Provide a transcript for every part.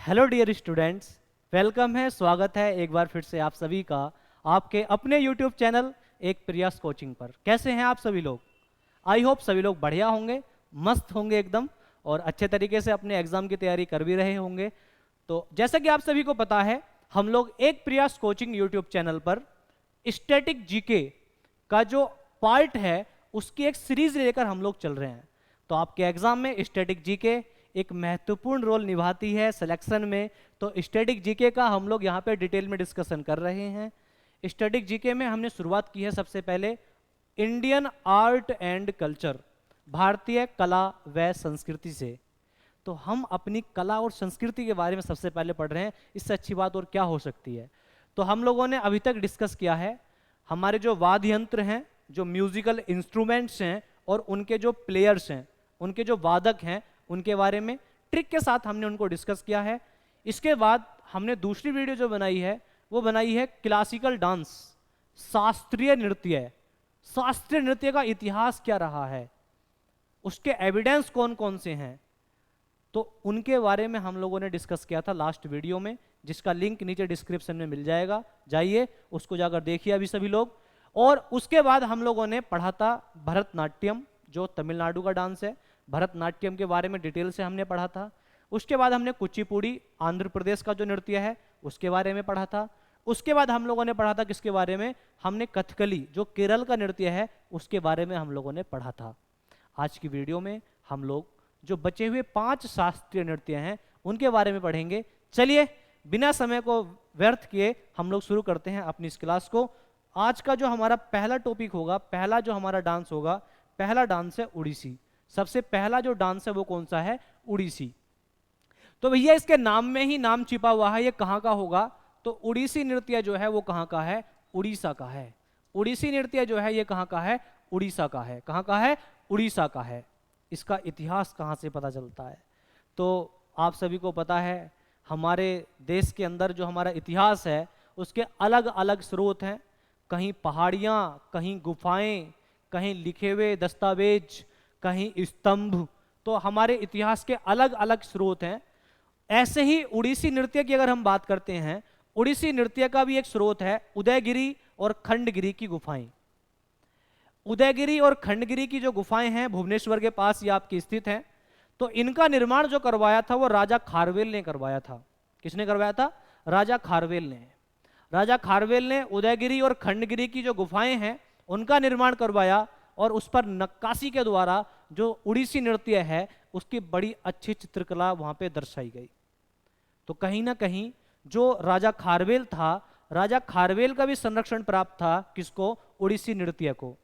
Hello dear students, welcome है, स्वागत है एक बार फिर से आप सभी का आपके अपने यूट्यूब चैनल एक प्रयास कोचिंग पर। कैसे हैं आप सभी लोग? आई होप सभी लोग बढ़िया होंगे, मस्त होंगे एकदम, और अच्छे तरीके से अपने एग्जाम की तैयारी कर भी रहे होंगे। तो जैसा कि आप सभी को पता है, हम लोग एक प्रयास कोचिंग यूट्यूब चैनल पर स्टैटिक जीके का जो पार्ट है उसकी एक सीरीज लेकर हम लोग चल रहे हैं। तो आपके एग्जाम में स्टैटिक जीके एक महत्वपूर्ण रोल निभाती है सिलेक्शन में। तो स्टैटिक जीके का हम लोग यहाँ पे डिटेल में डिस्कशन कर रहे हैं। स्टैटिक जीके में हमने शुरुआत की है सबसे पहले इंडियन आर्ट एंड कल्चर, भारतीय कला व संस्कृति से। तो हम अपनी कला और संस्कृति के बारे में सबसे पहले पढ़ रहे हैं, इससे अच्छी बात और क्या हो सकती है। तो हम लोगों ने अभी तक डिस्कस किया है हमारे जो वाद्य यंत्र हैं, जो म्यूजिकल इंस्ट्रूमेंट्स हैं और उनके जो प्लेयर्स हैं, उनके जो वादक हैं, उनके बारे में ट्रिक के साथ हमने उनको डिस्कस किया है। इसके बाद हमने दूसरी वीडियो जो बनाई है वो बनाई है क्लासिकल डांस, शास्त्रीय नृत्य। शास्त्रीय नृत्य का इतिहास क्या रहा है, उसके एविडेंस कौन कौन से हैं, तो उनके बारे में हम लोगों ने डिस्कस किया था लास्ट वीडियो में, जिसका लिंक नीचे डिस्क्रिप्शन में मिल जाएगा, जाइए उसको जाकर देखिए अभी सभी लोग। और उसके बाद हम लोगों ने पढ़ा था भरतनाट्यम, जो तमिलनाडु का डांस है। भरतनाट्यम के बारे में डिटेल से हमने पढ़ा था। उसके बाद हमने कुचिपुड़ी, आंध्र प्रदेश का जो नृत्य है, उसके बारे में पढ़ा था। उसके बाद हम लोगों ने पढ़ा था किसके बारे में, हमने कथकली, जो केरल का नृत्य है, उसके बारे में हम लोगों ने पढ़ा था। आज की वीडियो में हम लोग जो बचे हुए 5 शास्त्रीय नृत्य हैं उनके बारे में पढ़ेंगे। चलिए बिना समय को व्यर्थ किए हम लोग शुरू करते हैं अपनी इस क्लास को। आज का जो हमारा पहला टॉपिक होगा, पहला जो हमारा डांस होगा, पहला डांस है उड़ीसी। सबसे पहला जो डांस है वो कौन सा है? उड़ीसी। तो भैया इसके नाम में ही नाम छिपा हुआ है, ये कहाँ का होगा? तो उड़ीसी नृत्य जो है वो कहाँ का है? उड़ीसा का है। उड़ीसी नृत्य जो है ये कहाँ का है? उड़ीसा का है। कहाँ का है? उड़ीसा का है। इसका इतिहास कहाँ से पता चलता है? तो आप सभी को पता है हमारे देश के अंदर जो हमारा इतिहास है उसके अलग अलग स्रोत हैं। कहीं पहाड़ियाँ, कहीं गुफाएं, कहीं लिखे हुए दस्तावेज, कहीं स्तंभ। तो हमारे इतिहास के अलग अलग स्रोत हैं। ऐसे ही उड़ीसी नृत्य की अगर हम बात करते हैं, उड़ीसी नृत्य का भी एक स्रोत है उदयगिरी और खंडगिरी की गुफाएं। उदयगिरी और खंडगिरी की जो गुफाएं हैं भुवनेश्वर के पास ये आपकी स्थित हैं। तो इनका निर्माण जो करवाया था वो राजा खारवेल ने करवाया था। किसने करवाया था? राजा खारवेल ने। राजा खारवेल ने उदयगिरी और खंडगिरी की जो गुफाएं हैं उनका निर्माण करवाया, और उस पर नक्काशी के द्वारा जो उड़ीसी नृत्य है उसकी बड़ी अच्छी चित्रकला वहां पे दर्शाई गई। तो कहीं ना कहीं जो राजा खारवेल था, राजा खारवेल का भी संरक्षण प्राप्त था। किसको? उड़ीसी नृत्य को।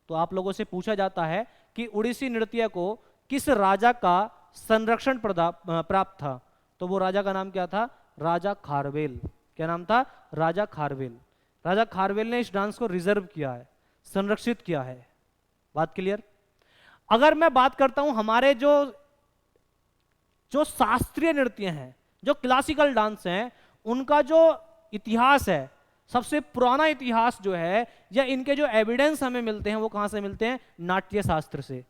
तो आप लोगों से पूछा जाता है कि उड़ीसी नृत्य को किस राजा का संरक्षण प्राप्त था? तो वो राजा का नाम क्या था? राजा खारवेल। क्या नाम था? राजा खारवेल। राजा खारवेल ने इस डांस को रिजर्व किया है, संरक्षित किया है। बात क्लियर? अगर मैं बात करता हूं हमारे जो जो शास्त्रीय नृत्य हैं, जो क्लासिकल डांस हैं, उनका जो इतिहास है, सबसे पुराना इतिहास जो है या इनके जो एविडेंस हमें मिलते हैं वो कहां से मिलते हैं? नाट्य शास्त्र से।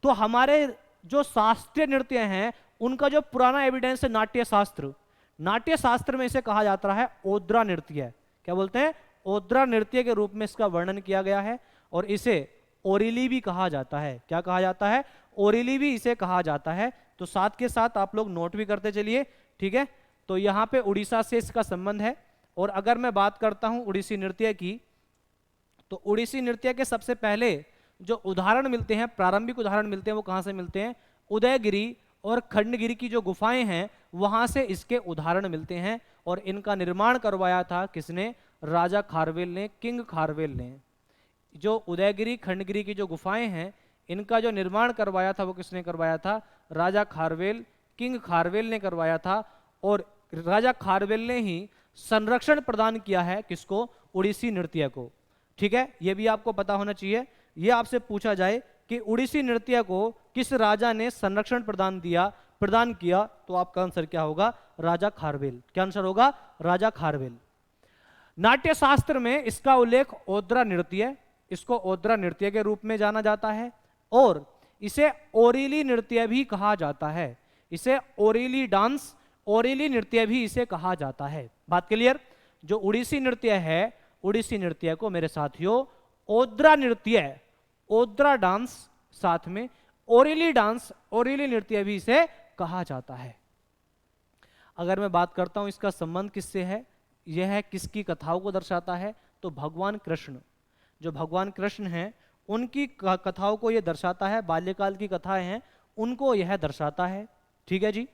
तो हमारे जो शास्त्रीय नृत्य हैं उनका जो पुराना एविडेंस है नाट्य शास्त्र। नाट्य शास्त्र में इसे कहा जाता है ओद्रा नृत्य। क्या बोलते हैं? ओद्रा नृत्य के रूप में इसका वर्णन किया गया है, और इसे ओरिली भी कहा जाता है। क्या कहा जाता है? ओरिली भी इसे कहा जाता है। तो साथ के साथ आप लोग नोट भी करते चलिए, ठीक है। तो यहाँ पे उड़ीसा से इसका संबंध है। और अगर मैं बात करता हूँ उड़ीसी नृत्य की, तो उड़ीसी नृत्य के सबसे पहले जो उदाहरण मिलते हैं, प्रारंभिक उदाहरण मिलते हैं, वो कहाँ से मिलते हैं? उदयगिरी और खंडगिरी की जो गुफाएं हैं वहां से इसके उदाहरण मिलते हैं। और इनका निर्माण करवाया था किसने? राजा खारवेल ने, किंग खारवेल ने। जो उदयगिरी खंडगिरी की जो गुफाएं हैं इनका जो निर्माण करवाया था वो किसने करवाया था? राजा खारवेल, किंग खारवेल ने करवाया था। और राजा खारवेल ने ही संरक्षण प्रदान किया है किसको? उड़ीसी नृत्य को। ठीक है, ये भी आपको पता होना चाहिए। ये आपसे पूछा जाए कि उड़ीसी नृत्य को किस राजा ने संरक्षण प्रदान किया, तो आपका आंसर क्या होगा? राजा खारवेल। क्या आंसर होगा? राजा खारवेल। नाट्य शास्त्र में इसका उल्लेख ओद्रा नृत्य, इसको ओद्रा नृत्य के रूप में जाना जाता है, और इसे ओरिली नृत्य भी कहा जाता है। इसे ओरिली डांस ओरिली नृत्य भी इसे कहा जाता है। बात क्लियर? जो उड़ीसी नृत्य है, उड़ीसी नृत्य को मेरे साथियों ओद्रा नृत्य, ओद्रा डांस, साथ में ओरिली डांस, ओरिली नृत्य भी इसे कहा जाता है। अगर मैं बात करता हूं इसका संबंध किससे है, यह है किसकी कथाओं को दर्शाता है, तो भगवान कृष्ण, जो भगवान कृष्ण हैं उनकी कथाओं को यह दर्शाता है, बाल्यकाल की कथाएं हैं उनको यह दर्शाता है। ठीक है जी।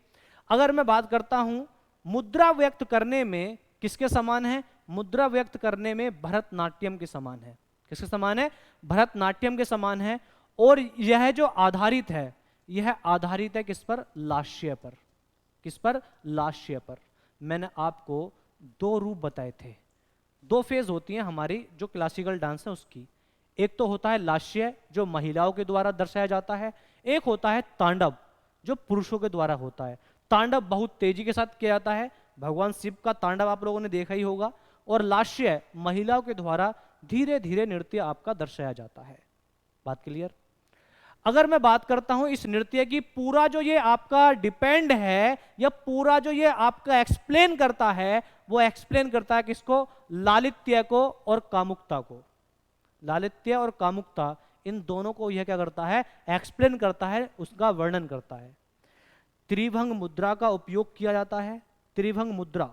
अगर मैं बात करता हूं मुद्रा व्यक्त करने में किसके समान है, मुद्रा व्यक्त करने में भरतनाट्यम के समान है। किसके समान है? भरतनाट्यम के समान है। और यह जो आधारित है, यह आधारित है किस पर? लास्य पर। किस पर? लास्य पर। मैंने आपको दो रूप बताए थे, दो फेज होती हैं हमारी जो क्लासिकल डांस है उसकी। एक तो होता है लास्य जो महिलाओं के द्वारा दर्शाया जाता है, एक होता है तांडव जो पुरुषों के द्वारा होता है। तांडव बहुत तेजी के साथ किया जाता है, भगवान शिव का तांडव आप लोगों ने देखा ही होगा। और लास्य महिलाओं के द्वारा धीरे धीरे नृत्य आपका दर्शाया जाता है। बात क्लियर? अगर मैं बात करता हूं इस नृत्य की, पूरा जो ये आपका डिपेंड है या पूरा जो ये आपका एक्सप्लेन करता है, वो एक्सप्लेन करता है किसको? लालित्य को और कामुकता को। लालित्य और कामुकता, इन दोनों को यह क्या करता है? एक्सप्लेन करता है, उसका वर्णन करता है। त्रिभंग मुद्रा का उपयोग किया जाता है। त्रिभंग मुद्रा,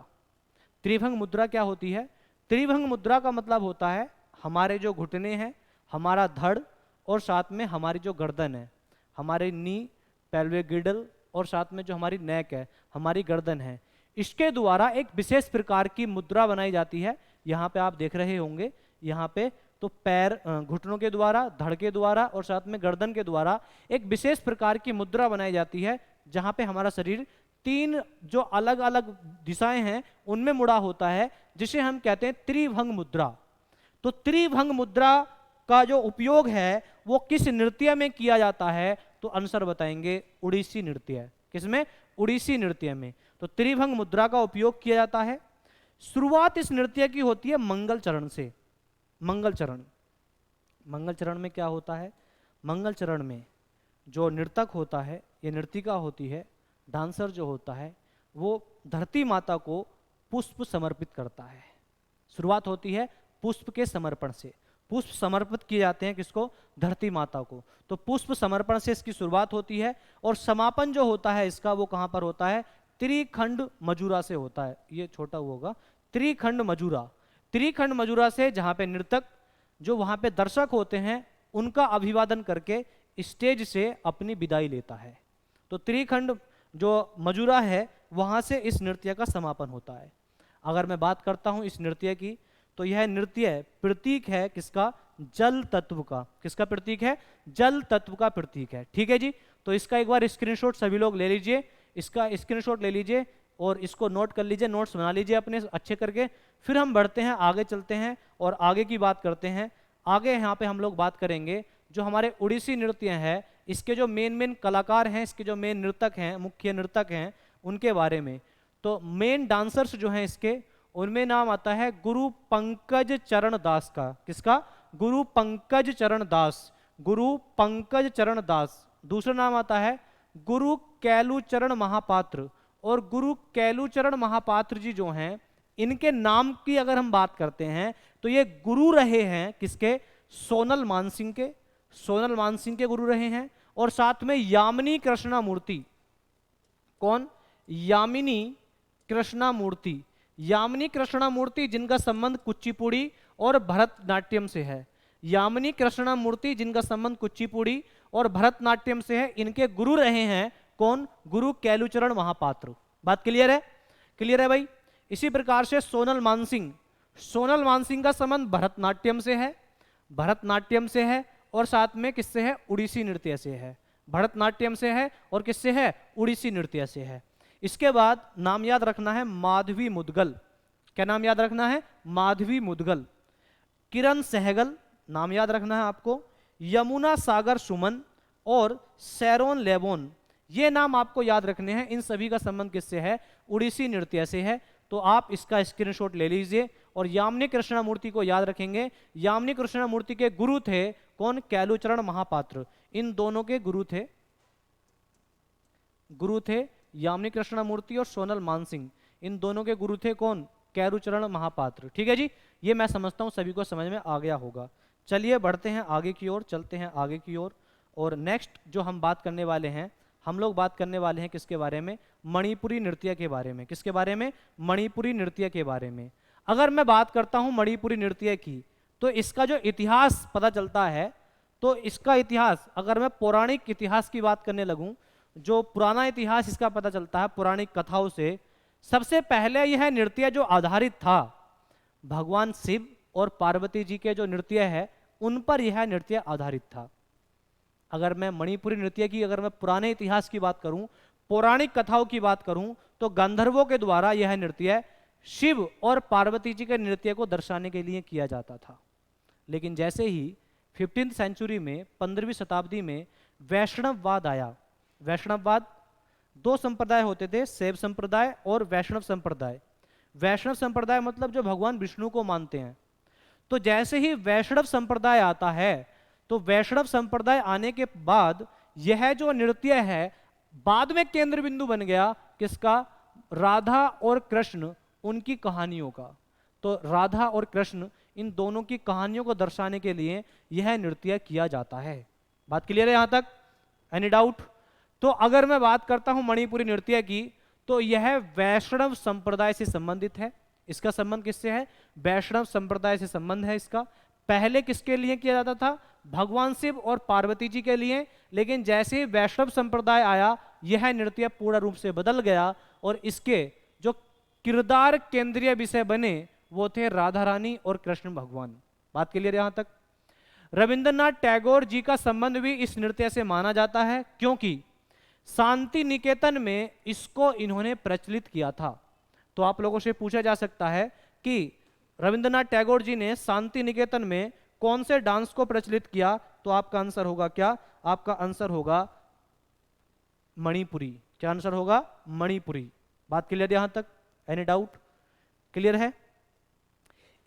त्रिभंग मुद्रा क्या होती है? त्रिभंग मुद्रा का मतलब होता है हमारे जो घुटने हैं, हमारा धड़ और साथ में हमारी जो गर्दन है, हमारे नी, पेल्विक गिडल और साथ में जो हमारी नेक है, हमारी गर्दन है, इसके द्वारा एक विशेष प्रकार की मुद्रा बनाई जाती है। यहाँ पे आप देख रहे होंगे, यहाँ पे तो पैर, घुटनों के द्वारा, धड़ के द्वारा और साथ में गर्दन के द्वारा एक विशेष प्रकार की मुद्रा बनाई जाती है, जहाँ पे हमारा शरीर तीन जो अलग अलग दिशाएं हैं उनमें मुड़ा होता है, जिसे हम कहते हैं त्रिभंग मुद्रा। तो त्रिभंग मुद्रा का जो उपयोग है वो किस नृत्य में किया जाता है? तो आंसर बताएंगे उड़ीसी नृत्य। किसमें? उड़ीसी नृत्य में। तो त्रिभंग मुद्रा का उपयोग किया जाता है। शुरुआत इस नृत्य की होती है मंगल चरण से। मंगल चरण, मंगल चरण में क्या होता है? मंगल चरण में जो नर्तक होता है या नर्तिका होती है, डांसर जो होता है, वो धरती माता को पुष्प समर्पित करता है। शुरुआत होती है पुष्प के समर्पण से। पुष्प समर्पित किए जाते हैं किसको? धरती माता को। तो पुष्प समर्पण से इसकी शुरुआत होती है और समापन जो होता है इसका वो कहां पर होता है? त्रिखंड मजूरा से होता है। ये छोटा होगा, त्रिखंड मजूरा। त्रिखंड मजूरा से, जहां पे नर्तक जो वहां पे दर्शक होते हैं उनका अभिवादन करके स्टेज से अपनी विदाई लेता है। तो त्रिखंड जो मजूरा है वहां से इस नृत्य का समापन होता है। अगर मैं बात करता हूं इस नृत्य की, तो यह नृत्य प्रतीक है किसका? जल तत्व का। किसका प्रतीक है? जल तत्व का प्रतीक है। ठीक है जी। तो इसका एक बार स्क्रीनशॉट सभी लोग ले लीजिए, इसका स्क्रीनशॉट ले लीजिए और इसको नोट कर लीजिए, नोट्स बना लीजिए अपने अच्छे करके। फिर हम बढ़ते हैं, आगे चलते हैं और आगे की बात करते हैं। आगे यहाँ पे हम लोग बात करेंगे जो हमारे उड़ीसी नृत्य है, इसके जो मेन कलाकार हैं, इसके जो मेन नर्तक हैं, मुख्य नर्तक हैं, उनके बारे में। तो मेन डांसर्स जो हैं इसके, उनमें नाम आता है गुरु पंकज चरण दास का। किसका? गुरु पंकज चरण दास। गुरु पंकज चरण दास। दूसरा नाम आता है गुरु कैलूचरण महापात्र। और गुरु कैलूचरण महापात्र जी जो हैं, इनके नाम की अगर हम बात करते हैं तो ये गुरु रहे हैं किसके? सोनल मानसिंह के। सोनल मानसिंह के गुरु रहे हैं। और साथ में यामिनी कृष्णा मूर्ति। कौन? यामिनी कृष्णा मूर्ति। यामिनी कृष्णा मूर्ति जिनका संबंध कुचिपुड़ी और भरतनाट्यम से है। यामिनी कृष्णा मूर्ति जिनका संबंध कुचिपुड़ी और भरतनाट्यम से है, इनके गुरु रहे हैं कौन? गुरु कैलूचरण महापात्र। बात क्लियर है? क्लियर है भाई? इसी प्रकार से सोनल मानसिंह, सोनल मानसिंह का संबंध भरतनाट्यम से है, भरतनाट्यम से है और साथ में किससे है? उड़ीसी नृत्य से है। भरतनाट्यम से है और किससे है? उड़ीसी नृत्य से है। इसके बाद नाम याद रखना है माधवी मुदगल। क्या नाम याद रखना है? माधवी मुदगल। किरण सहगल नाम याद रखना है आपको। यमुना सागर सुमन और सैरोन लेबोन, ये नाम आपको याद रखने हैं। इन सभी का संबंध किससे है? उड़ीसी नृत्य से है। तो आप इसका स्क्रीनशॉट ले लीजिए और यामिनी कृष्णा मूर्ति को याद रखेंगे। यामिनी कृष्णा मूर्ति के गुरु थे कौन? कैलूचरण महापात्र। इन दोनों के गुरु थे यामिनी कृष्णमूर्ति और सोनल मानसिंह, इन दोनों के गुरु थे कौन? कैरुचरण महापात्र। ठीक है जी, ये मैं समझता हूँ सभी को समझ में आ गया होगा। चलिए बढ़ते हैं आगे की ओर, चलते हैं आगे की ओर। और नेक्स्ट जो हम बात करने वाले हैं, हम लोग बात करने वाले हैं किसके बारे में? मणिपुरी नृत्य के बारे में। किसके बारे में? मणिपुरी नृत्य के बारे में। अगर मैं बात करता हूँ मणिपुरी नृत्य की, तो इसका जो इतिहास पता चलता है, तो इसका इतिहास अगर मैं पौराणिक इतिहास की बात करने लगूं, जो पुराना इतिहास इसका पता चलता है पौराणिक कथाओं से, सबसे पहले यह नृत्य जो आधारित था भगवान शिव और पार्वती जी के जो नृत्य है उन पर यह नृत्य आधारित था। अगर मैं मणिपुरी नृत्य की, अगर मैं पुराने इतिहास की बात करूं, पौराणिक कथाओं की बात करूं, तो गंधर्वों के द्वारा यह नृत्य शिव और पार्वती जी के नृत्य को दर्शाने के लिए किया जाता था। लेकिन जैसे ही 15वीं सेंचुरी में, 15वीं शताब्दी में वैष्णववाद आया। वैष्णववाद, दो संप्रदाय होते थे, शैव संप्रदाय और वैष्णव संप्रदाय। वैष्णव संप्रदाय मतलब जो भगवान विष्णु को मानते हैं। तो जैसे ही वैष्णव संप्रदाय आता है, तो वैष्णव संप्रदाय आने के बाद यह जो नृत्य है बाद में केंद्र बिंदु बन गया किसका? राधा और कृष्ण, उनकी कहानियों का। तो राधा और कृष्ण, इन दोनों की कहानियों को दर्शाने के लिए यह नृत्य किया जाता है। बात क्लियर है यहां तक? Any doubt? तो अगर मैं बात करता हूं मणिपुरी नृत्य की, तो यह वैष्णव संप्रदाय से संबंधित है। इसका संबंध किससे है? वैष्णव संप्रदाय से संबंध है इसका। पहले किसके लिए किया जाता था? भगवान शिव और पार्वती जी के लिए। लेकिन जैसे ही वैष्णव संप्रदाय आया, यह नृत्य पूर्ण रूप से बदल गया और इसके जो किरदार केंद्रीय विषय बने वो थे राधा रानी और कृष्ण भगवान। बात क्लियर यहां तक? रविंद्रनाथ टैगोर जी का संबंध भी इस नृत्य से माना जाता है, क्योंकि शांति निकेतन में इसको इन्होंने प्रचलित किया था। तो आप लोगों से पूछा जा सकता है कि रविंद्रनाथ टैगोर जी ने शांति निकेतन में कौन से डांस को प्रचलित किया? तो आपका आंसर होगा क्या? आपका आंसर होगा मणिपुरी। क्या आंसर होगा? मणिपुरी। बात क्लियर यहां तक? Any doubt? क्लियर है?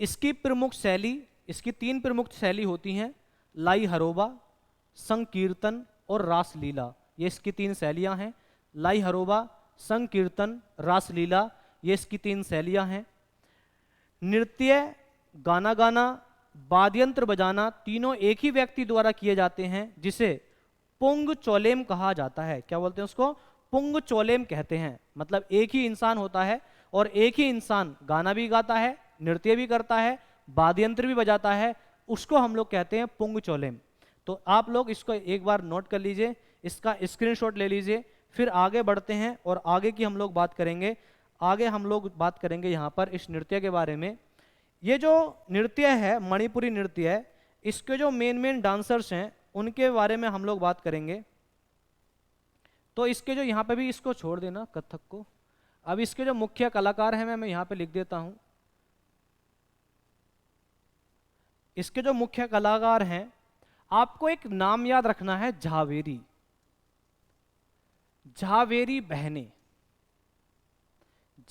इसकी प्रमुख शैली, इसकी 3 प्रमुख शैली होती हैं, लाई हरोबा, संकीर्तन और रासलीला। ये इसकी 3 शैलियां हैं। लाई हरोबा, संकीर्तन, रासलीला, ये इसकी 3 शैलियां हैं। नृत्य, गाना गाना, वाद्यंत्र बजाना, तीनों एक ही व्यक्ति द्वारा किए जाते हैं, जिसे पुंग चोलेम कहा जाता है। क्या बोलते हैं उसको? पुंग चोलेम कहते हैं। मतलब एक ही इंसान होता है और एक ही इंसान गाना भी गाता है, नृत्य भी करता है, वाद्यंत्र भी बजाता है, उसको हम लोग कहते हैं पुंग चोलेम। तो आप लोग इसको एक बार नोट कर लीजिए, इसका स्क्रीनशॉट ले लीजिए। फिर आगे बढ़ते हैं और आगे की हम लोग बात करेंगे। आगे हम लोग बात करेंगे यहाँ पर इस नृत्य के बारे में। ये जो नृत्य है मणिपुरी नृत्य है, इसके जो मेन डांसर्स हैं उनके बारे में हम लोग बात करेंगे। तो इसके जो यहाँ पे भी, इसको छोड़ देना कथक को। अब इसके जो मुख्य कलाकार हैं मैं यहाँ पे लिख देता हूँ। इसके जो मुख्य कलाकार हैं, आपको एक नाम याद रखना है, झावेरी। झावेरी बहनें,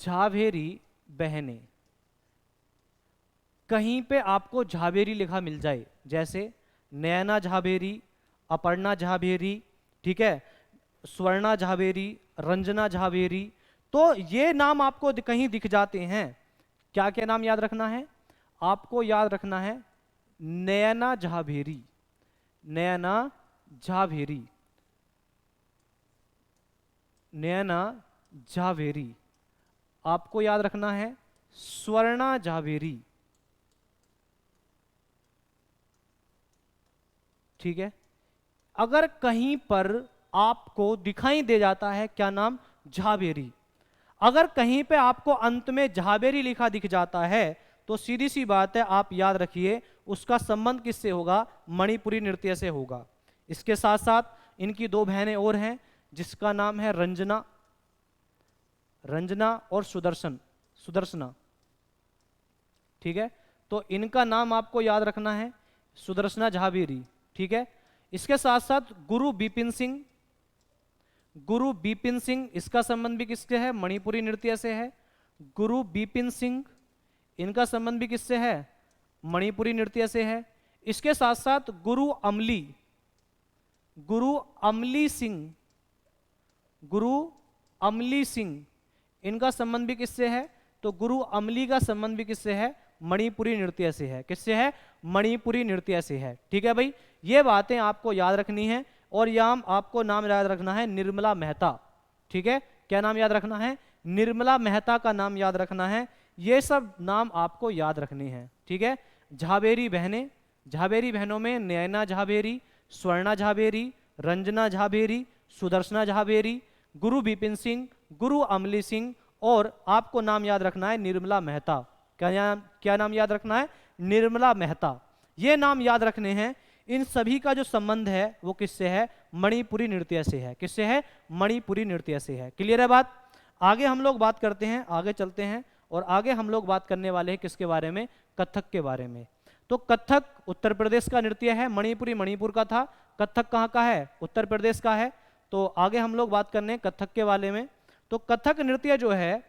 झावेरी बहनें। कहीं पे आपको झावेरी लिखा मिल जाए, जैसे नयना झावेरी, अपर्णा झावेरी, ठीक है, स्वर्णा झावेरी, रंजना झावेरी, तो ये नाम आपको कहीं दिख जाते हैं। क्या क्या नाम याद रखना है? आपको याद रखना है नयना झावेरी, नयना झावेरी, नयना झावेरी। आपको याद रखना है स्वर्णा झावेरी, ठीक है। अगर कहीं पर आपको दिखाई दे जाता है क्या नाम? झावेरी। अगर कहीं पे आपको अंत में झावेरी लिखा दिख जाता है, तो सीधी सी बात है, आप याद रखिए उसका संबंध किससे होगा? मणिपुरी नृत्य से होगा। इसके साथ साथ इनकी 2 बहनें और हैं, जिसका नाम है रंजना, रंजना और सुदर्शन, सुदर्शना, ठीक है। तो इनका नाम आपको याद रखना है सुदर्शना झावेरी, ठीक है। इसके साथ साथ गुरु बिपिन सिंह, गुरु बिपिन सिंह, इसका संबंध भी किससे है? मणिपुरी नृत्य से है। गुरु बिपिन सिंह, इनका संबंध भी किससे है? मणिपुरी नृत्य से है। इसके साथ साथ गुरु अमली, गुरु अमली सिंह, गुरु अमली सिंह, इनका संबंध भी किससे है? तो गुरु अमली का संबंध भी किससे है? मणिपुरी नृत्य से है। किससे है? मणिपुरी नृत्य से है। ठीक है भाई, ये बातें आपको याद रखनी है। और यहाँ आपको नाम याद रखना है निर्मला मेहता। ठीक है, क्या नाम याद रखना है? निर्मला मेहता का नाम याद रखना है। ये सब नाम आपको याद रखने हैं। ठीक है, झाबेरी बहनें, झाबेरी बहनों में नयना झाबेरी, स्वर्णा झाबेरी, रंजना झाबेरी, सुदर्शना झाबेरी, गुरु बिपिन सिंह, गुरु अमली सिंह, और आपको नाम याद रखना है निर्मला मेहता। क्या नाम याद रखना है? निर्मला मेहता। ये नाम याद रखने हैं। इन सभी का जो संबंध है वो किससे है? मणिपुरी नृत्य से है। किससे है? मणिपुरी नृत्य से है। क्लियर है बात? आगे हम लोग बात करते हैं, आगे चलते हैं, और आगे हम लोग बात करने वाले हैं किसके बारे में? कथक के बारे में। तो कथक उत्तर प्रदेश का नृत्य है, मणिपुरी मणिपुर का था, कथक कहाँ का है? उत्तर प्रदेश का है। तो आगे हम लोग बात करने कथक के बारे में। तो कथक नृत्य जो है,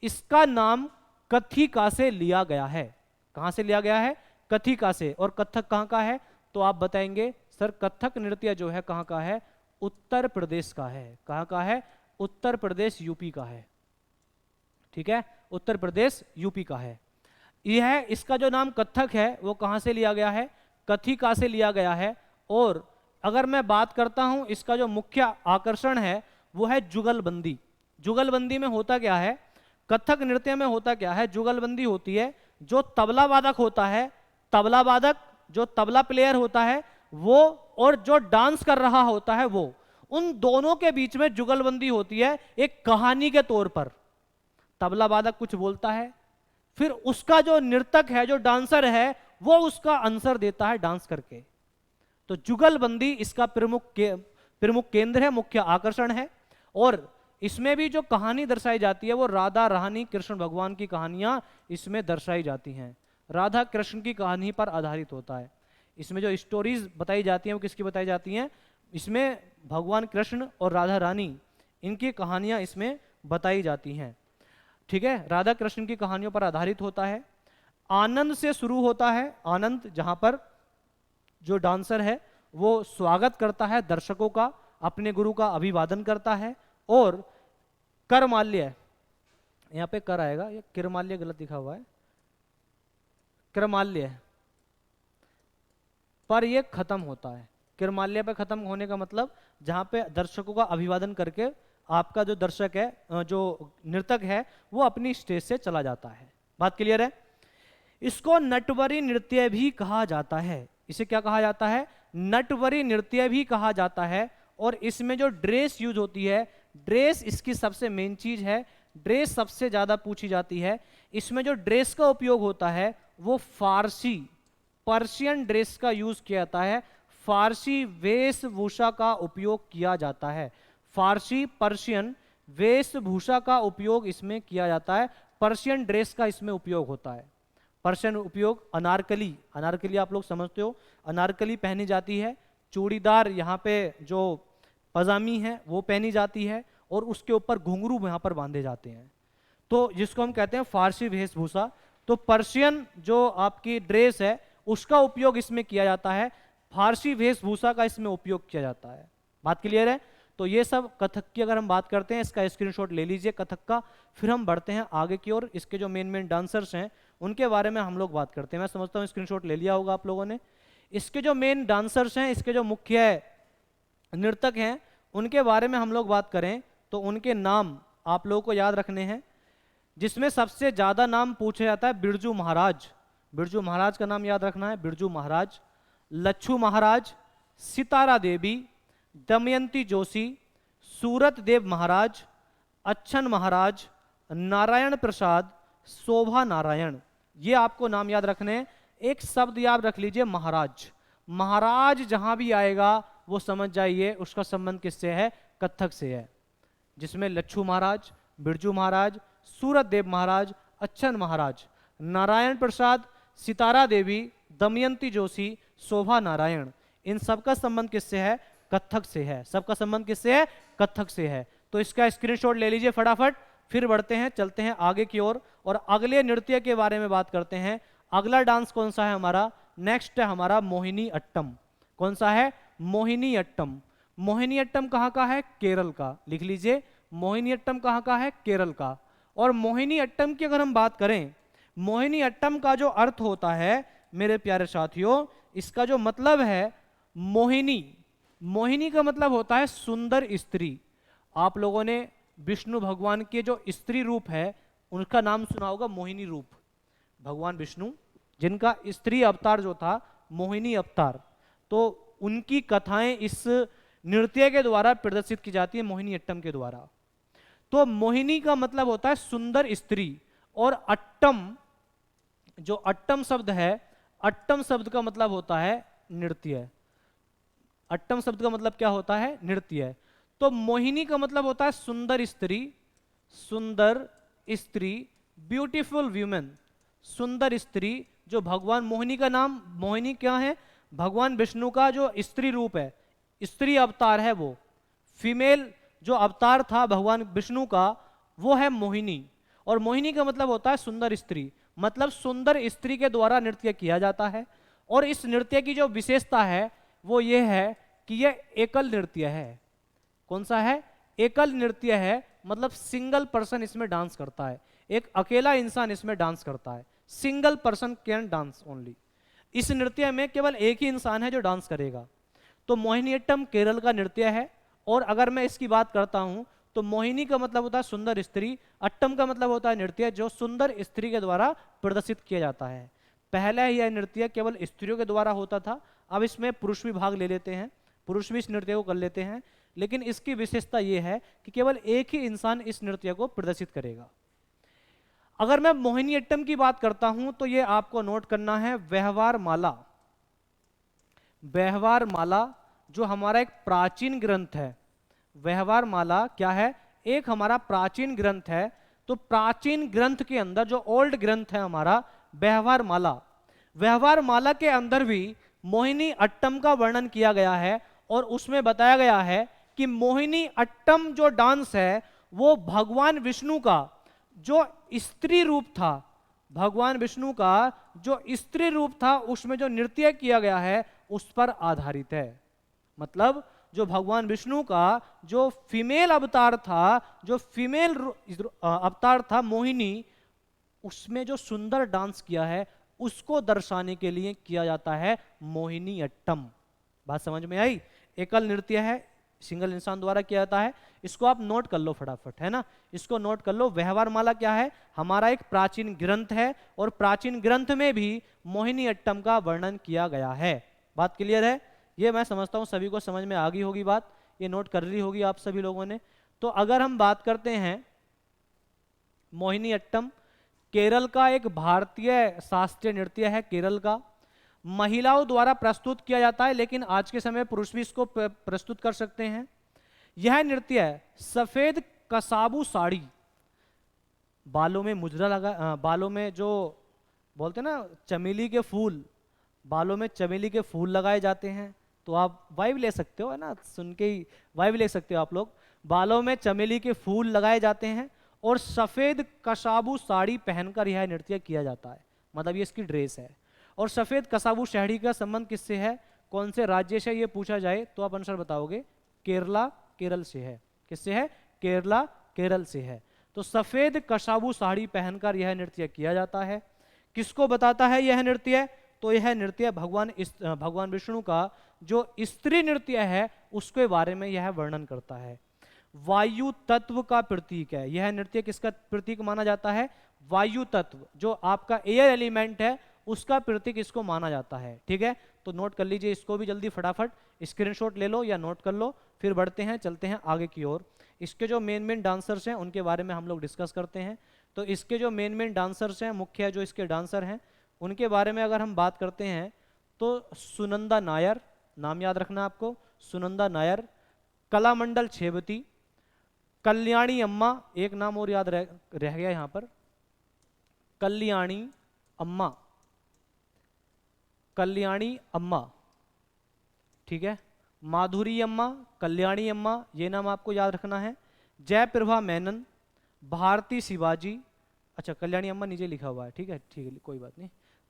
इसका नाम कथिका से लिया गया है। कहाँ से लिया गया है? कथिका से। और कथक कहाँ का है? तो आप बताएंगे सर कथक नृत्य जो है कहाँ का है? उत्तर प्रदेश का है। कहाँ का है? उत्तर प्रदेश, यूपी का है। ठीक है, उत्तर प्रदेश यूपी का है। यह इसका जो नाम कथक है वो कहाँ से लिया गया है? कथिका से लिया गया है। और अगर मैं बात करता हूं, इसका जो मुख्य आकर्षण है वो है जुगलबंदी। जुगलबंदी में होता क्या है? कथक नृत्य में होता क्या है? जुगलबंदी होती है। जो तबला वादक होता है, तबला वादक, जो तबला प्लेयर होता है वो, और जो डांस कर रहा होता है वो, उन दोनों के बीच में जुगलबंदी होती है एक कहानी के तौर पर। तबला वादक कुछ बोलता है, फिर उसका जो नर्तक है, जो डांसर है, वो उसका आंसर देता है डांस करके। तो जुगलबंदी इसका प्रमुख केंद्र है, मुख्य आकर्षण है। और इसमें भी जो कहानी दर्शाई जाती है वो राधा रानी कृष्ण भगवान की कहानियां इसमें दर्शाई जाती हैं। राधा कृष्ण की कहानी पर आधारित होता है। इसमें जो स्टोरीज बताई जाती हैं वो किसकी बताई जाती हैं? इसमें भगवान कृष्ण और राधा रानी, इनकी कहानियां इसमें बताई जाती हैं। ठीक है, राधा कृष्ण की कहानियों पर आधारित होता है। आनंद से शुरू होता है। आनंद, जहां पर जो डांसर है वो स्वागत करता है दर्शकों का, अपने गुरु का अभिवादन करता है। और करमाल्य, यहां पे कर आएगा, ये किरमाल्य गलत लिखा हुआ है, क्रमाल्य पर ये खत्म होता है। किरमाल्य पे खत्म होने का मतलब जहां पे दर्शकों का अभिवादन करके आपका जो दर्शक है, जो नर्तक है, वो अपनी स्टेज से चला जाता है। बात क्लियर है? इसको नटवरी नृत्य भी कहा जाता है। इसे क्या कहा जाता है? नटवरी नृत्य भी कहा जाता है। और इसमें जो ड्रेस यूज होती है, ड्रेस इसकी सबसे मेन चीज है। ड्रेस सबसे ज्यादा पूछी जाती है। इसमें जो ड्रेस का उपयोग होता है वो फारसी, पर्शियन ड्रेस का यूज किया जाता है। फारसी वेशभूषा का उपयोग किया जाता है। फारसी, पर्शियन वेशभूषा का उपयोग इसमें किया जाता है। पर्शियन ड्रेस का इसमें उपयोग होता है। पर्शियन उपयोग, अनारकली, अनारकली आप लोग समझते हो, अनारकली पहनी जाती है। चूड़ीदार यहाँ पे जो पजामी है वो पहनी जाती है, और उसके ऊपर घुंघरू यहाँ पर बांधे जाते हैं। तो जिसको हम कहते हैं फारसी वेशभूषा। तो पर्शियन जो आपकी ड्रेस है उसका उपयोग इसमें किया जाता है, फारसी वेशभूषा का इसमें उपयोग किया जाता है। बात क्लियर है? तो ये सब कथक की अगर हम बात करते हैं, इसका स्क्रीनशॉट ले लीजिए कथक का। फिर हम बढ़ते हैं आगे की ओर। इसके जो मेन डांसर्स हैं उनके बारे में हम लोग बात करते हैं। मैं समझता हूँ स्क्रीनशॉट ले लिया होगा आप लोगों ने। इसके जो मेन डांसर्स हैं, इसके जो मुख्य नर्तक हैं, उनके बारे में हम लोग बात करें तो उनके नाम आप लोगों को याद रखने हैं। जिसमें सबसे ज्यादा नाम पूछा जाता है बिरजू महाराज। बिरजू महाराज का नाम याद रखना है, बिरजू महाराज। लच्छू महाराज, सितारा देवी, दमयंती जोशी, सूरत देव महाराज, अच्छन महाराज, नारायण प्रसाद, शोभा नारायण। ये आपको नाम याद रखने हैं। एक शब्द याद रख लीजिए, महाराज। महाराज जहां भी आएगा वो समझ जाइए उसका संबंध किससे है? कथक से है। जिसमें लच्छू महाराज, बिरजू महाराज, सूरत देव महाराज, अच्छन महाराज, नारायण प्रसाद, सितारा देवी, दमयंती जोशी, शोभा नारायण, इन सबका संबंध किससे है? कथक से है। सबका संबंध किससे है? कथक से है। तो इसका स्क्रीनशॉट ले लीजिए फटाफट। फिर बढ़ते हैं, चलते हैं आगे की ओर और अगले नृत्य के बारे में बात करते हैं। अगला डांस कौन सा है हमारा? नेक्स्ट है हमारा मोहिनी अट्टम। कौन सा है? मोहिनी अट्टम। मोहिनी अट्टम कहाँ का है? केरल का। लिख लीजिए, मोहिनी अट्टम कहाँ का है? केरल का। और मोहिनी अट्टम की अगर हम बात करें, मोहिनी अट्टम का जो अर्थ होता है मेरे प्यारे साथियों, इसका जो मतलब है मोहिनी, मोहिनी का मतलब होता है सुंदर स्त्री। आप लोगों ने विष्णु भगवान के जो स्त्री रूप है उनका नाम सुना होगा, मोहिनी रूप। भगवान विष्णु जिनका स्त्री अवतार जो था मोहिनी अवतार, तो उनकी कथाएं इस नृत्य के द्वारा प्रदर्शित की जाती है, मोहिनी अट्टम के द्वारा। तो मोहिनी का मतलब होता है सुंदर स्त्री, और अट्टम, जो अट्टम शब्द है, अट्टम शब्द का मतलब होता है नृत्य। अट्टम शब्द का मतलब क्या होता है? नृत्य। तो मोहिनी का मतलब होता है सुंदर स्त्री, सुंदर स्त्री, ब्यूटीफुल व्यूमेन, सुंदर स्त्री। जो भगवान, मोहिनी का नाम, मोहिनी क्या है? भगवान विष्णु का जो स्त्री रूप है, स्त्री अवतार है, वो फीमेल जो अवतार था भगवान विष्णु का, वो है मोहिनी। और मोहिनी का मतलब होता है सुंदर स्त्री, मतलब सुंदर स्त्री के द्वारा नृत्य किया जाता है। और इस नृत्य की जो विशेषता है वो ये है कि यह एकल नृत्य है। कौन सा है? एकल नृत्य है, मतलब सिंगल पर्सन इसमें डांस करता है, एक अकेला इंसान इसमें डांस करता है। Single person can dance only. इस नृत्य में केवल एक ही इंसान है जो डांस करेगा। तो मोहिनीअट्टम केरल का नृत्य है। और अगर मैं इसकी बात करता हूं तो मोहिनी का मतलब होता है सुंदर स्त्री, अट्टम का मतलब होता है नृत्य जो सुंदर स्त्री के द्वारा प्रदर्शित किया जाता है। पहले यह नृत्य केवल स्त्रियों के द्वारा होता था, अब इसमें पुरुष भी भाग ले लेते हैं, पुरुष भी इस नृत्य को कर लेते हैं। लेकिन इसकी विशेषता यह है कि केवल एक ही इंसान इस नृत्य को प्रदर्शित करेगा। अगर मैं मोहिनीअट्टम की बात करता हूं तो यह आपको नोट करना है व्यवहार माला। व्यवहार माला जो हमारा एक प्राचीन ग्रंथ है, व्यवहार माला क्या है? एक हमारा प्राचीन ग्रंथ है। तो प्राचीन ग्रंथ के अंदर जो ओल्ड ग्रंथ है हमारा व्यवहार माला, व्यवहार माला के अंदर भी मोहिनी अट्टम का वर्णन किया गया है। और उसमें बताया गया है कि मोहिनी अट्टम जो डांस है वो भगवान विष्णु का जो स्त्री रूप था, भगवान विष्णु का जो स्त्री रूप था उसमें जो नृत्य किया गया है उस पर आधारित है। मतलब जो भगवान विष्णु का जो फीमेल अवतार था, जो फीमेल अवतार था मोहिनी, उसमें जो सुंदर डांस किया है उसको दर्शाने के लिए किया जाता है मोहिनी अट्टम। बात समझ में आई? एकल नृत्य है, सिंगल इंसान द्वारा किया जाता है। इसको आप नोट कर लो फटाफट, है ना? इसको नोट कर लो। व्यवहार माला क्या है? हमारा एक प्राचीन ग्रंथ है, और प्राचीन ग्रंथ में भी मोहिनी अट्टम का वर्णन किया गया है। बात क्लियर है? ये मैं समझता हूँ सभी को समझ में आ गई होगी बात, ये नोट कर ली होगी आप सभी लोगों ने। तो अगर हम बात करते हैं मोहिनी अट्टम, केरल का एक भारतीय शास्त्रीय नृत्य है, केरल का महिलाओं द्वारा प्रस्तुत किया जाता है, लेकिन आज के समय पुरुष भी इसको प्रस्तुत कर सकते हैं। यह नृत्य है सफेद कसाबू साड़ी, बालों में मुजरा लगा, बालों में जो बोलते हैं ना चमेली के फूल, बालों में चमेली के फूल लगाए जाते हैं। तो आप वाइब ले सकते हो, है ना? सुन के ही वाइब ले सकते हो आप लोग। बालों में चमेली के फूल लगाए जाते हैं और सफेद कसाबू साड़ी पहनकर यह नृत्य किया जाता है, मतलब ये इसकी ड्रेस है। और सफेद कसाबू साड़ी का संबंध किससे है, कौन से राज्य से, ये पूछा जाए तो आप आंसर बताओगे केरला, केरल से है। किससे है? केरला, केरल से है। तो सफेद कसाबू साड़ी पहनकर यह नृत्य किया जाता है। किसको बताता है यह नृत्य? तो यह नृत्य भगवान विष्णु का जो स्त्री नृत्य है उसके बारे में यह वर्णन करता है। वायु तत्व का प्रतीक है यह नृत्य। किसका प्रतीक माना जाता है? वायु तत्व, जो आपका एयर एलिमेंट है उसका प्रतीक इसको माना जाता है। ठीक है, तो नोट कर लीजिए इसको भी जल्दी, फटाफट स्क्रीनशॉट ले लो या नोट कर लो। फिर बढ़ते हैं, चलते हैं आगे की ओर। इसके जो मेन डांसर्स हैं उनके बारे में हम लोग डिस्कस करते हैं। तो इसके जो मेन डांसर्स हैं, मुख्य जो इसके डांसर हैं, उनके बारे में अगर हम बात करते हैं तो सुनंदा नायर, नाम याद रखना आपको, सुनंदा नायर, कलामंडल छेबती, कल्याणी अम्मा, एक नाम और याद रह गया यहाँ पर, कल्याणी अम्मा, कल्याणी अम्मा, ठीक है, माधुरी अम्मा, कल्याणी अम्मा, ये नाम आपको याद रखना है। जयप्रभा मेनन, भारती शिवाजी, अच्छा कल्याणी अम्मा नीचे लिखा हुआ है, ठीक है कोई बात नहीं,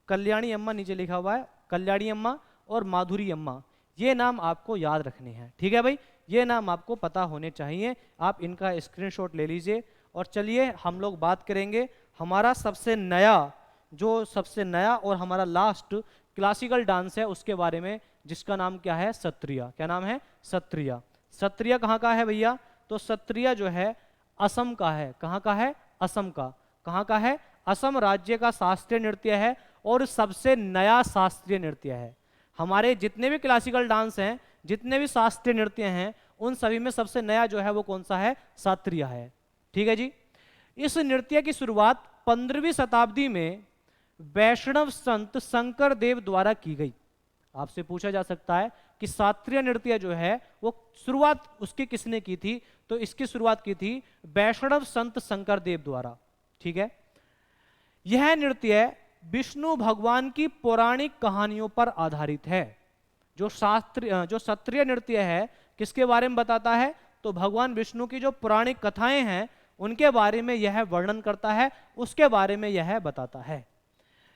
कल्याणी अम्मा नीचे लिखा हुआ है, कल्याणी अम्मा और माधुरी अम्मा, ये नाम आपको याद रखने हैं। ठीक है भाई, ये नाम आपको पता होने चाहिए। आप इनका स्क्रीनशॉट ले लीजिए। और चलिए हम लोग बात करेंगे हमारा सबसे नया और हमारा लास्ट क्लासिकल डांस है उसके बारे में, जिसका नाम क्या है? सत्रिया। क्या नाम है? सत्रिया। सत्रिया कहाँ का है भैया? तो सत्रिया जो है असम का है। कहाँ का है? असम का। कहाँ का है? असम राज्य का शास्त्रीय नृत्य है और सबसे नया शास्त्रीय नृत्य है। हमारे जितने भी क्लासिकल डांस हैं, जितने भी शास्त्रीय नृत्य हैं, उन सभी में सबसे नया जो है वो कौन सा है? सत्रिया है। ठीक है जी। इस नृत्य की शुरुआत 15वीं शताब्दी में वैष्णव संत शंकर देव द्वारा की गई। आपसे पूछा जा सकता है कि शास्त्रीय नृत्य जो है वो शुरुआत उसकी किसने की थी? तो इसकी शुरुआत की थी वैष्णव संत शंकर देव द्वारा। ठीक है। यह नृत्य विष्णु भगवान की पौराणिक कहानियों पर आधारित है। जो शास्त्रीय नृत्य है किसके बारे में बताता है? तो भगवान विष्णु की जो पौराणिक कथाएं हैं उनके बारे में यह वर्णन करता है, उसके बारे में यह बताता है।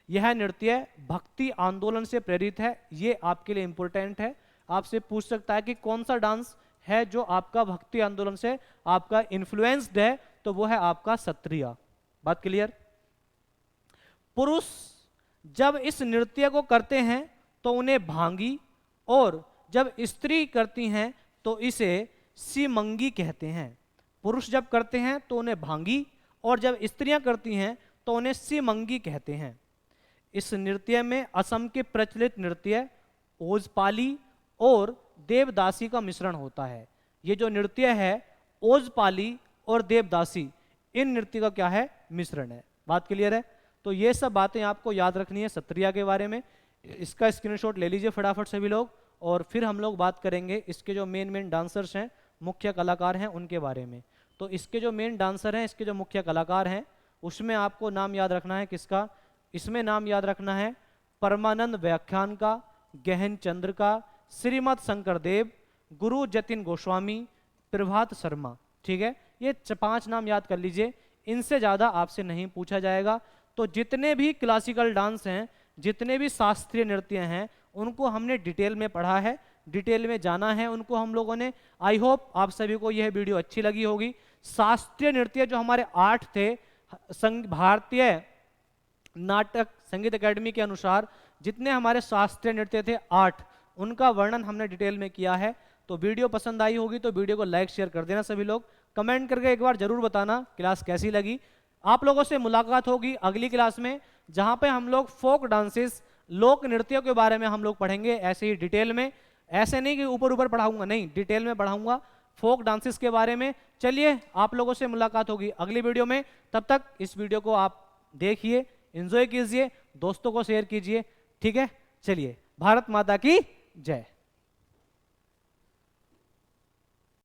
यह नृत्य भक्ति आंदोलन से प्रेरित है। ये आपके लिए इंपॉर्टेंट है। आपसे पूछ सकता है कि कौन सा डांस है जो आपका भक्ति आंदोलन से आपका इन्फ्लुएंस्ड है? तो वो है आपका सत्रिया। बात क्लियर? पुरुष जब इस नृत्य को करते हैं तो उन्हें भांगी, और जब स्त्री करती हैं तो इसे सीमंगी कहते हैं। पुरुष जब करते हैं तो उन्हें भांगी, और जब स्त्रियां करती हैं तो उन्हें सीमंगी कहते हैं। इस नृत्य में असम के प्रचलित नृत्य ओजपाली और देवदासी का मिश्रण होता है। ये जो नृत्य है ओजपाली और देवदासी, इन नृत्य का क्या है? मिश्रण है। बात क्लियर है? तो ये सब बातें आपको याद रखनी है सत्रिया के बारे में। इसका स्क्रीनशॉट ले लीजिए फटाफट सभी लोग। और फिर हम लोग बात करेंगे इसके जो मेन डांसर्स हैं, मुख्य कलाकार हैं, उनके बारे में। तो इसके जो मेन डांसर हैं, इसके जो मुख्य कलाकार हैं, उसमें आपको नाम याद रखना है किसका? इसमें नाम याद रखना है परमानंद व्याख्यान का, गहन चंद्र का, श्रीमद शंकर देव, गुरु जतिन गोस्वामी, प्रभात शर्मा। ठीक है। ये 5 नाम याद कर लीजिए। इनसे ज़्यादा आपसे नहीं पूछा जाएगा। तो जितने भी क्लासिकल डांस हैं, जितने भी शास्त्रीय नृत्य हैं, उनको हमने डिटेल में पढ़ा है, डिटेल में जाना है उनको हम लोगों ने। आई होप आप सभी को यह वीडियो अच्छी लगी होगी। शास्त्रीय नृत्य जो हमारे 8 थे, भारतीय नाटक संगीत एकेडमी के अनुसार जितने हमारे शास्त्रीय नृत्य थे 8, उनका वर्णन हमने डिटेल में किया है। तो वीडियो पसंद आई होगी तो वीडियो को लाइक शेयर कर देना सभी लोग। कमेंट करके एक बार जरूर बताना क्लास कैसी लगी। आप लोगों से मुलाकात होगी अगली क्लास में, जहां पे हम लोग फोक डांसेस, लोक नृत्यों के बारे में हम लोग पढ़ेंगे, ऐसे ही डिटेल में। ऐसे नहीं कि ऊपर ऊपर पढ़ाऊंगा, नहीं, डिटेल में पढ़ाऊंगा फोक डांसेस के बारे में। चलिए आप लोगों से मुलाकात होगी अगली वीडियो में। तब तक इस वीडियो को आप देखिए, एंजॉय कीजिए, दोस्तों को शेयर कीजिए। ठीक है। चलिए, भारत माता की जय।